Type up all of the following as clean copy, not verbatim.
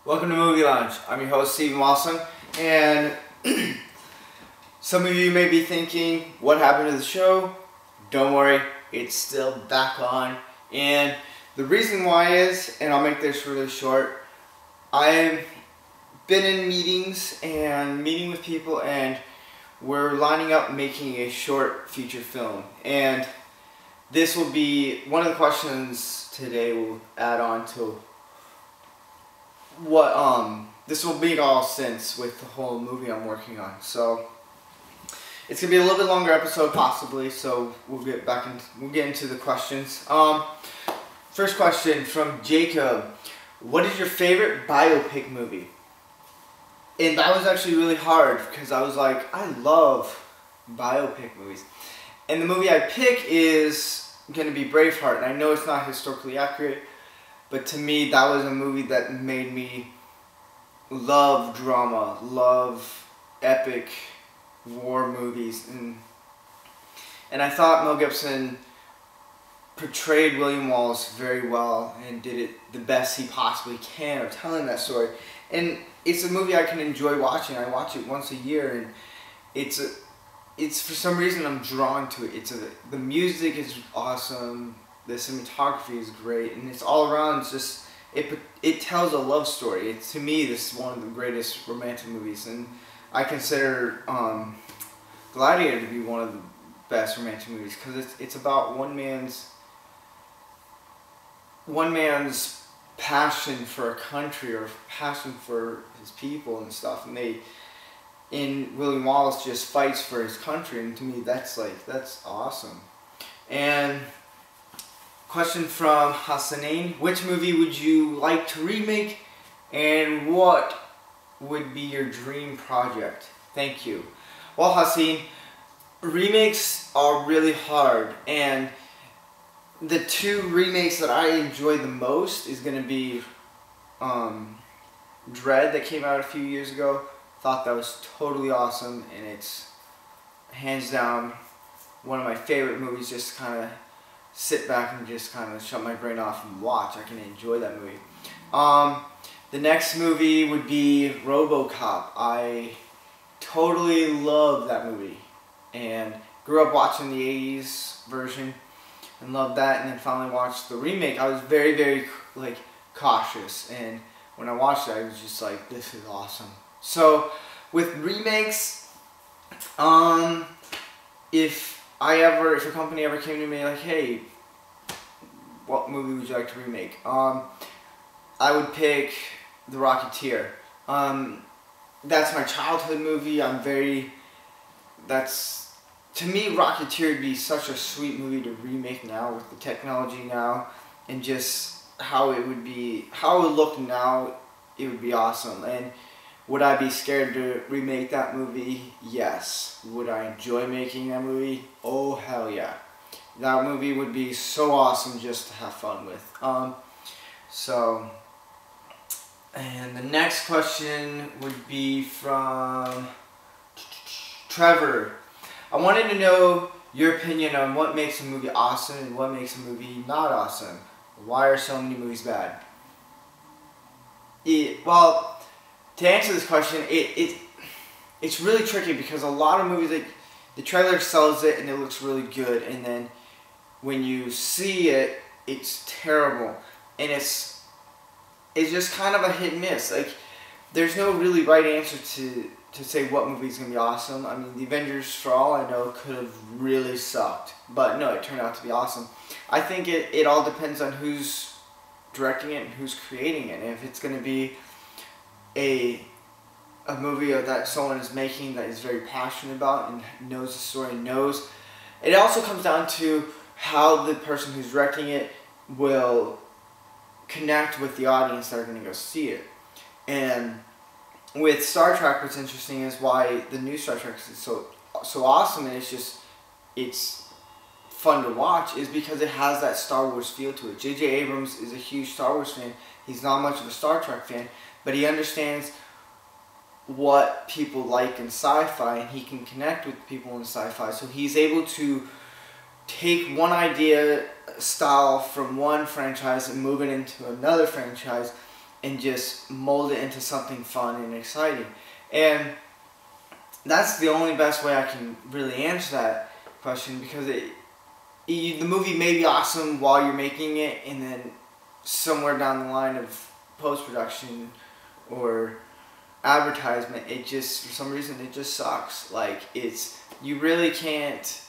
Welcome to Movie Lounge. I'm your host, Stephen Walson, and some of you may be thinking, what happened to the show? Don't worry, it's still back on. And the reason why is, and I'll make this really short, I've been in meetings and meeting with people, and we're lining up making a short feature film. And this will be, one of the questions today will add on to what this will make all sense with the whole movie I'm working on. So it's gonna be a little bit longer episode possibly, so we'll get into the questions. First question from Jacob: what is your favorite biopic movie? And that was actually really hard because I was like, I love biopic movies, and the movie I pick is gonna be Braveheart. And I know it's not historically accurate, but to me, that was a movie that made me love drama, love epic war movies. And I thought Mel Gibson portrayed William Wallace very well and did it the best he possibly can of telling that story. And it's a movie I can enjoy watching. I watch it once a year, and it's for some reason I'm drawn to it. The music is awesome. The cinematography is great, and it's all around just, it tells a love story. To me, this is one of the greatest romantic movies, and I consider Gladiator to be one of the best romantic movies because it's about one man's passion for a country or passion for his people and stuff, and William Wallace just fights for his country, and to me that's awesome. And question from Hassanin: which movie would you like to remake, and what would be your dream project? Thank you. Well, Hassan, remakes are really hard, and the two remakes that I enjoy the most is going to be Dread, that came out a few years ago. Thought that was totally awesome, and it's hands down one of my favorite movies. Just kind of sit back and just kind of shut my brain off and watch. I can enjoy that movie. The next movie would be RoboCop. I totally love that movie and grew up watching the 80s version and loved that, and then finally watched the remake. I was very, very cautious, and when I watched it I was just like, this is awesome. So with remakes, if a company ever came to me like, hey, what movie would you like to remake? I would pick The Rocketeer. That's my childhood movie. To me, Rocketeer would be such a sweet movie to remake now with the technology now, and just how it would look now. It would be awesome. And would I be scared to remake that movie? Yes. Would I enjoy making that movie? Oh, hell yeah. That movie would be so awesome just to have fun with. And the next question would be from Trevor. I wanted to know your opinion on what makes a movie awesome and what makes a movie not awesome. Why are so many movies bad? Well, to answer this question, it's really tricky because a lot of movies, the trailer sells it and it looks really good, and then when you see it, it's terrible, and it's just kind of a hit and miss. There's no really right answer to say what movie is going to be awesome. I mean, The Avengers, for all I know, could have really sucked, but no, it turned out to be awesome. I think it all depends on who's directing it and who's creating it, and if it's going to be a movie that someone is making that is very passionate about and knows the story and knows. It also comes down to how the person who's directing it will connect with the audience that are going to go see it. And with Star Trek, what's interesting is why the new Star Trek is so awesome, and it's fun to watch, is because it has that Star Wars feel to it. J.J. Abrams is a huge Star Wars fan. He's not much of a Star Trek fan, but he understands what people like in sci-fi, and he can connect with people in sci-fi. So he's able to take one idea style from one franchise and move it into another franchise and just mold it into something fun and exciting. And that's the only best way I can really answer that question, because the movie may be awesome while you're making it, and then somewhere down the line of post-production or advertisement, it just, for some reason, it just sucks. Like, you really can't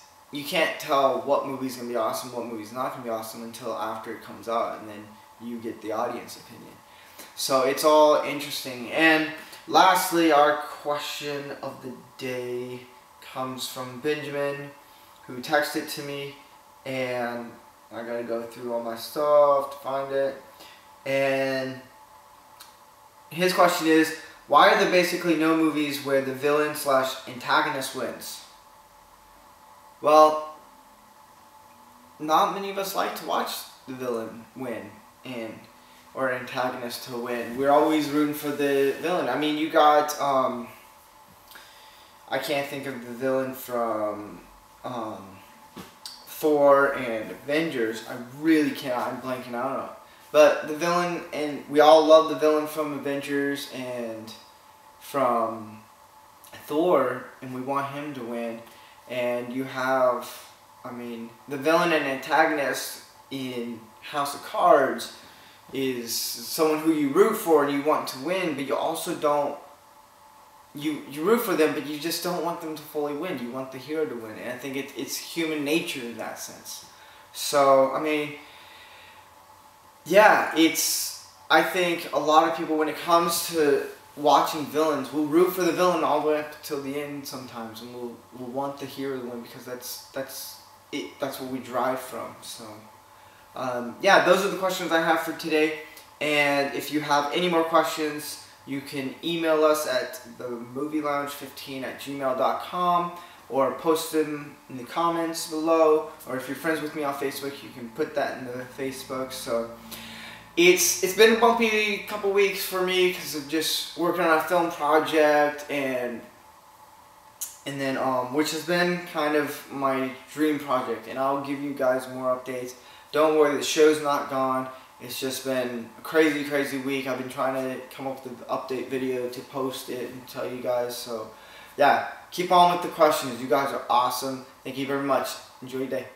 tell what movie's gonna be awesome, what movie's not gonna be awesome until after it comes out, and then you get the audience opinion. So it's all interesting. And lastly, our question of the day comes from Benjamin, who texted to me, and I gotta go through all my stuff to find it. And his question is, why are there basically no movies where the villain/antagonist wins? Well, not many of us like to watch the villain win or antagonist to win. We're always rooting for the villain. I mean, you got I can't think of the villain from Thor and Avengers. I really can't. I'm blanking out on it. But the villain, and we all love the villain from Avengers and from Thor, and we want him to win. And you have, I mean, the villain and antagonist in House of Cards is someone who you root for and you want to win, but you also don't, you root for them, but you just don't want them to fully win. You want the hero to win. And I think it's human nature in that sense. So, I mean, yeah, I think a lot of people, when it comes to watching villains, will root for the villain all the way up till the end sometimes, and we'll want the hero to win, because that's what we drive from. So yeah, those are the questions I have for today. And if you have any more questions, you can email us at themovielounge15@gmail.com, or post them in the comments below, or if you're friends with me on Facebook, you can put that in the Facebook. So it's been a bumpy couple weeks for me because of just working on a film project, and then which has been kind of my dream project, and I'll give you guys more updates. Don't worry, the show's not gone. It's just been a crazy week. I've been trying to come up with an update video to post it and tell you guys. So yeah, keep on with the questions. You guys are awesome. Thank you very much. Enjoy your day.